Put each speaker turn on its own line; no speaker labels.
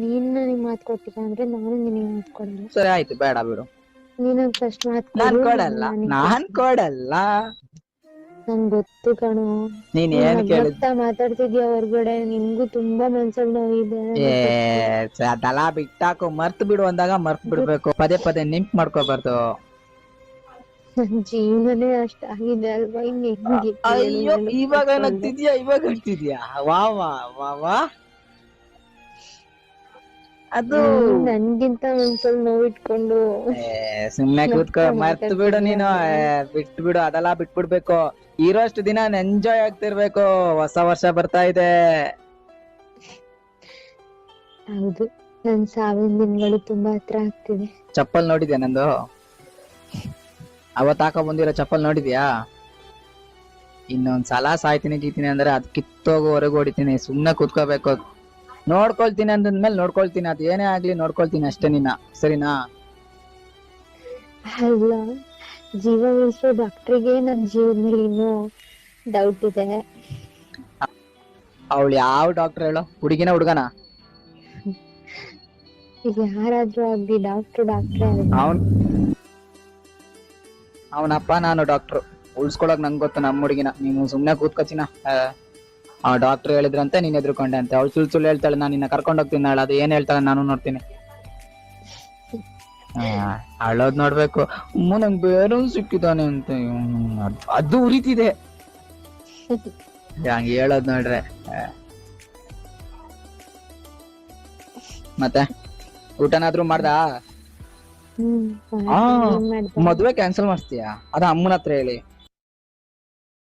ನೀನ್ ನನಗ್ ಮಾತ್ ಕೊಟ್ಟಿಲ್ಲ ಅಂದ್ರೆ ನಾನು ನಿನಗ್ ಮಾತ್ ಕೊಡಲ್ಲ.
ಸರಿ ಆಯ್ತು, ಬೇಡ ಬಿಡು.
ನೀನೊಂದ್ ಫಸ್ಟ್ ಮಾತ್
ನಾನ್
ಕೊಡು,
ಕೊಡಲ್ಲ, ನಾನ್ ಕೊಡಲ್ಲ.
ನಂಗ್ ಗೊತ್ತು ಕಣೋ,
ನೀನ್
ನೀನ್
ಏನ್ ಕೇಳಿದ್?
ನಗ್ನಗ್ತಾ ಮಾತಾಡ್ತಿದ್ಯಾ ಹೊರ್ಗಡೆ, ನಿನ್ಗೂ ತುಂಬಾ ಮನ್ಸಲ್ಲಿ ನೋವಿದೆ
ಏ
ನನಗ್ ಗೊತ್ತು.
ಅದೆಲ್ಲ ಬಿಟ್ಟಾಕು, ಮರ್ತ್ ಬಿಡು ಅಂದಾಗ ಮರ್ತ್ ಬಿಡ್ಬೇಕು, ಪದೇ ಪದೇ ನೆನ್ಪ್ ಮಾಡ್ಕೋಬಾರ್ದು.
ನನ್ ಜೀವನನೇ ಅಷ್ಟಾಗಿದೆ ಅಲ್ವಾ, ಇನ್ ಹೆಂಗೆ ಹೇಳು
ಅಯ್ಯೋ, ಇವಾಗ
ನೆನಪಾಗ್ಕೊಂಡು.
ನಗ್ತಿದ್ಯಾ, ಇವಾಗ ಹೇಳ್ತಿದ್ಯಾ? ವಾ ವಾ ವಾ ವಾ. ಅದು
ನನ್ಗಿಂತ ಮನ್ಸಲ್ಲಿ ನೋವಿಟ್ಕೊಂಡು
ಸುಮ್ನೆ ಕೂತ್ಕೋ,
ನಗ್ತಾ
ಮರ್ತ್ ಬಿಡು
ಮಾತಾಡ್ತಿದ್ಯಾ
ನೀನು.
ಅಲ್ವಾ.
ಬಿಟ್ಟು ಬಿಡು, ಅದೆಲ್ಲ ಬಿಟ್ಬಿಡ್ಬೇಕು. ಇರೋಷ್ಟು ದಿನ ಎಂಜಾಯ್ ಆಗ್ತಿರ್ಬೇಕು. ಹೊಸ ವರ್ಷ ಬರ್ತಾ ಇದೆ.
ಹೌದು, ನನ್ ಸಾವಿನ ದಿನಗಳು ತುಂಬಾ ಹತ್ರ ಆಗ್ತಿದೆ.
ಚಪ್ಪಲ್ ನೋಡಿದ್ಯಾ ನಂದು? ಅವತ್ ಹಾಕೋ ಬಂದಿರೋ ಚಪ್ಪಲ್ ನೋಡಿದ್ಯಾ? ಇನ್ನೊಂದ್ಸಲ ಸಾಯ್ತೀನಿ ಗೀತೀನಿ ಅಂದ್ರೆ ಅದ್ ಕಿತ್ತೋಗುವರೆಗೂ ಹೊಡಿತೀನಿ. ಸುಮ್ನೆ ಕೂತ್ಕೋಬೇಕು. ನೋಡ್ಕೊಳ್ತೀನಿ ಅಂದಂದ್ಮೇಲೆ ನೋಡ್ಕೊಳ್ತೀನಿ, ಅದ್ ಏನೇ ಆಗ್ಲಿ ನೋಡ್ಕೊಳ್ತೀನಿ ಅಷ್ಟೇ ನಿನ್ನ, ಸರಿನಾ?
ಅಲ್ಲ, ಜೀವ ಉಳಿಸೋ ಡಾಕ್ಟ್ರಿಗೆ ನನ್ ಜೀವದ ಮೇಲೆ ಇನ್ನೂ ಡೌಟ್ ಇದೆ.
ಅವಳು ಯಾವ ಡಾಕ್ಟರ್ ಹೇಳೋ? ಹುಡುಗಿನ ಹುಡುಗನ?
ಈಗ ಯಾರಾದ್ರೂ ಆಗ್ಲಿ ಡಾಕ್ಟ್ರೇ ಅಲ್ವಾ.
ಅವನಪ್ಪ ನಾನು ಡಾಕ್ಟ್ರು. ಉಳ್ಸ್ಕೊಳಕ್ ನಂಗೆ ಗೊತ್ತು ನಮ್ಮ ಹುಡುಗಿನ. ನೀನು ಸುಮ್ನೆ ಕೂತ್ಕೋಚಿನ. ಆ ಡಾಕ್ಟರ್ ಹೇಳಿದ್ರಂತೆ, ನೀನ್ ಎದ್ರುಕೊಂಡೆ ಅಂತೆ. ಅವಳು ಸುಳ್ಳು ಹೇಳ್ತಾಳೆ, ನಾನು ನಿನ್ನ ಕರ್ಕೊಂಡು ಹೋಗ್ತೀನಿ ನಾಳೆ, ಅದು ಏನ್ ಹೇಳ್ತಾಳೆ ನಾನು ನೋಡ್ತೀನಿ. ಅಳೋದ್ ನೋಡ್ಬೇಕು. ನಂಗೆ ಬೇರೆ ಸಿಕ್ಕಿದಾನೆ ಅಂತ ಅದು ಉರಿತಿದೆ. ಹಂಗ ಹೇಳೋದ್ ನೋಡ್ರೆ. ಮತ್ತೆ ಊಟನಾದ್ರೂ ಮಾಡ್ದಾ?
ಏನ್ ಮಾಡ್ದೆ?
ಮದ್ವೆ ಕ್ಯಾನ್ಸಲ್ ಮಾಡಿಸ್ತೀಯಾ? ಅದ ಅಮ್ಮನ ಹತ್ರ ಹೇಳಿ.